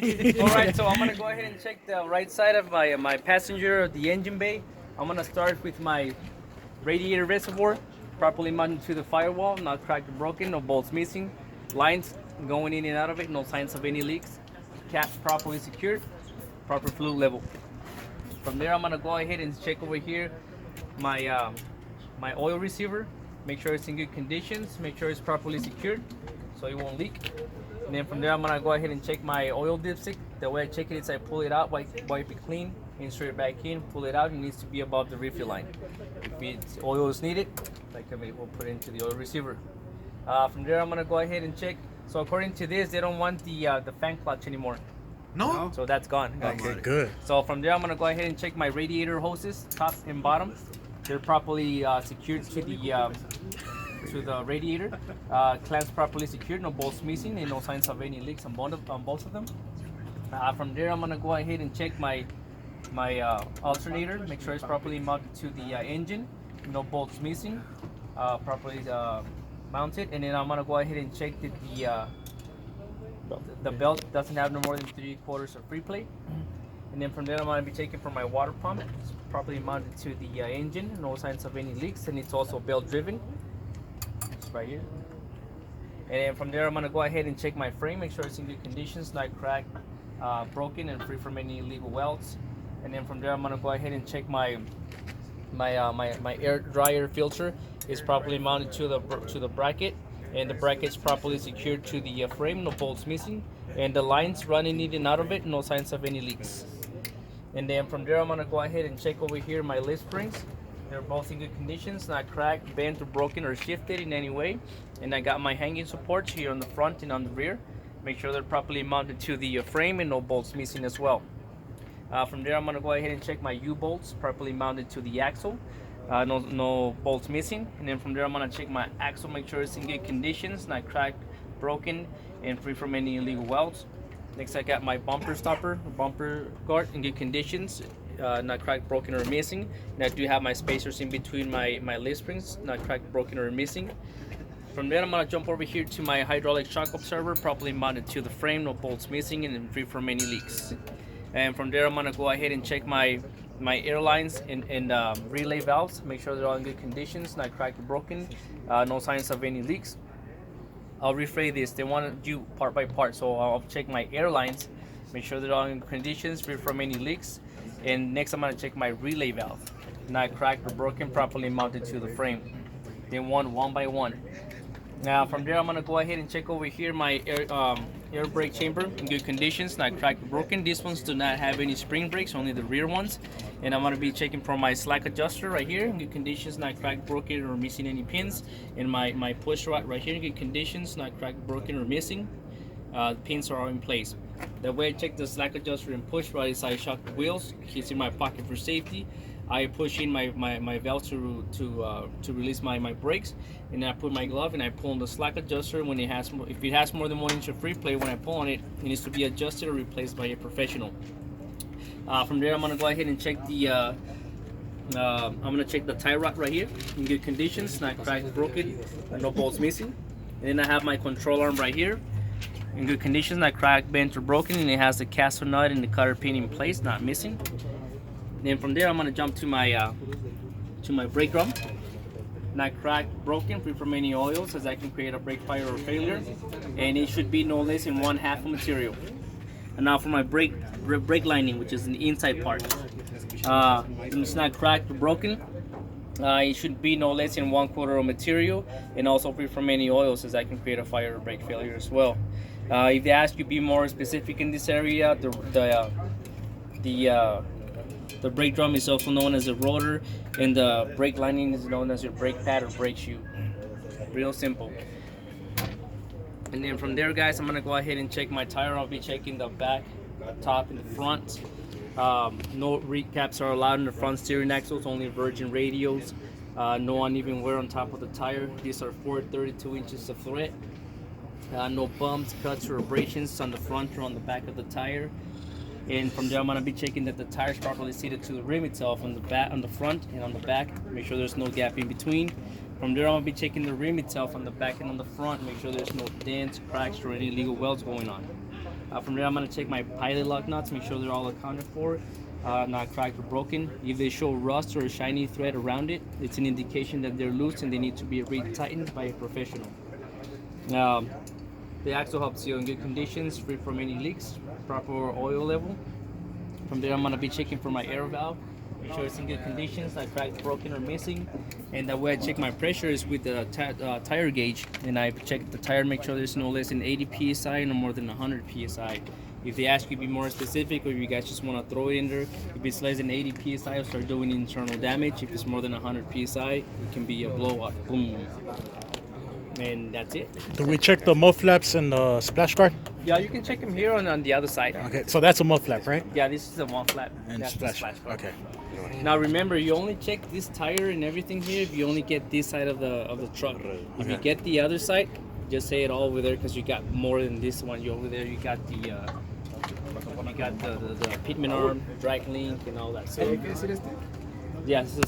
All right, so I'm gonna go ahead and check the right side of my passenger, the engine bay. I'm gonna start with my radiator reservoir, properly mounted to the firewall, not cracked or broken, no bolts missing, lines going in and out of it, no signs of any leaks, caps properly secured, proper fluid level. From there, I'm gonna go ahead and check over here my oil receiver, make sure it's in good conditions, make sure it's properly secured so it won't leak. And then from there, I'm gonna go ahead and check my oil dipstick. The way I check it is I pull it out, wipe it clean, insert it back in, pull it out. It needs to be above the refill line. If oil is needed, like I mean, we'll put it into the oil receiver. From there, I'm gonna go ahead and check. So according to this, they don't want the fan clutch anymore. No? So that's gone, guys. Okay, good. So from there, I'm gonna go ahead and check my radiator hoses, top and bottom. They're properly secured to the radiator. Clamps properly secured, no bolts missing, and no signs of any leaks on both of them. From there, I'm gonna go ahead and check my alternator, make sure it's properly mounted to the engine, no bolts missing, properly mounted. And then I'm gonna go ahead and check that the belt doesn't have no more than 3/4 of free play. And then from there, I'm going to be checking for my water pump. It's properly mounted to the engine, no signs of any leaks, and it's also belt driven. It's right here. And then from there, I'm going to go ahead and check my frame, make sure it's in good conditions, not cracked, broken, and free from any illegal welds. And then from there, I'm going to go ahead and check my air dryer filter is properly mounted to the bracket, and the bracket's properly secured to the frame, no bolts missing, and the lines running in and out of it, no signs of any leaks. And then from there, I'm gonna go ahead and check over here my lift springs. They're both in good conditions, not cracked, bent, or broken, or shifted in any way. And I got my hanging supports here on the front and on the rear. Make sure they're properly mounted to the frame and no bolts missing as well. From there, I'm gonna go ahead and check my U-bolts properly mounted to the axle. No bolts missing. And then from there, I'm gonna check my axle, make sure it's in good conditions, not cracked, broken, and free from any illegal welds. Next, I got my bumper stopper, bumper guard in good conditions, not cracked, broken, or missing. And I do have my spacers in between my lift springs, not cracked, broken, or missing. From there, I'm gonna jump over here to my hydraulic shock absorber, properly mounted to the frame, no bolts missing, and free from any leaks. And from there, I'm gonna go ahead and check my airlines and relay valves, make sure they're all in good conditions, not cracked or broken, no signs of any leaks. I'll rephrase this, they want to do part by part, so I'll check my airlines, make sure they're all in conditions, free from any leaks. And next, I'm going to check my relay valve, not cracked or broken, properly mounted to the frame. Then one by one. Now from there, I'm going to go ahead and check over here my air brake chamber in good conditions, not cracked or broken. These ones do not have any spring brakes, only the rear ones. And I'm going to be checking for my slack adjuster right here in good conditions, not cracked, broken, or missing any pins. And my push rod right here in good conditions, not cracked, broken, or missing. The pins are all in place. The way I check the slack adjuster and push rod is I shock the wheels, it's in my pocket for safety. I push in my valve to release my brakes, and then I put my glove and I pull on the slack adjuster. When if it has more than 1 inch of free play, when I pull on it, it needs to be adjusted or replaced by a professional. From there, I'm gonna go ahead and check I'm gonna check the tie rod right here in good conditions, not cracked, broken, no bolts missing. And then I have my control arm right here in good conditions, not cracked, bent, or broken, and it has the caster nut and the cutter pin in place, not missing. Then from there, I'm gonna jump to my brake drum, not cracked, broken, free from any oils, as I can create a brake fire or failure, and it should be no less than 1/2 of material. And now for my brake lining, which is the inside part, it's not cracked or broken. It should be no less than 1/4 of material, and also free from any oils, as I can create a fire or brake failure as well. If they ask you to be more specific in this area, the brake drum is also known as a rotor, and the brake lining is known as your brake pad or brake shoe. Real simple. And then from there, guys, I'm gonna go ahead and check my tire. I'll be checking the back, top, and the front. No recaps are allowed in the front steering axles, only virgin radials. No uneven wear on top of the tire. These are 432 inches of thread. No bumps, cuts, or abrasions on the front or on the back of the tire. And from there, I'm gonna be checking that the tire is properly seated to the rim itself on the back, on the front, and on the back. Make sure there's no gap in between. From there, I'm gonna be checking the rim itself on the back and on the front. Make sure there's no dents, cracks, or any illegal welds going on. From there, I'm gonna check my pilot lock nuts, make sure they're all accounted for, not cracked or broken. If they show rust or a shiny thread around it, it's an indication that they're loose and they need to be re-tightened by a professional. The axle helps you in good conditions, free from any leaks, proper oil level. From there, I'm gonna be checking for my air valve, make sure it's in good conditions, not cracked, broken, or missing. And that way I check my pressure is with the tire gauge, and I check the tire, make sure there's no less than 80 psi, no more than 100 psi. If they ask you to be more specific, or if you guys just want to throw it in there, if it's less than 80 psi, it'll start doing internal damage. If it's more than 100 psi, it can be a blowout. Boom. And that's it. Do we check the mud flaps and the splash guard? Yeah, you can check them here on the other side. Okay, so that's a mud flap, right? Yeah, this is a mud flap. And That's splash. the splash guard. Okay. Now remember, you only check this tire and everything here if you only get this side of the truck. If you get the other side, just say it all over there because you got more than this one. You over there, you got the pitman arm, drag link, and all that stuff. Yeah, this is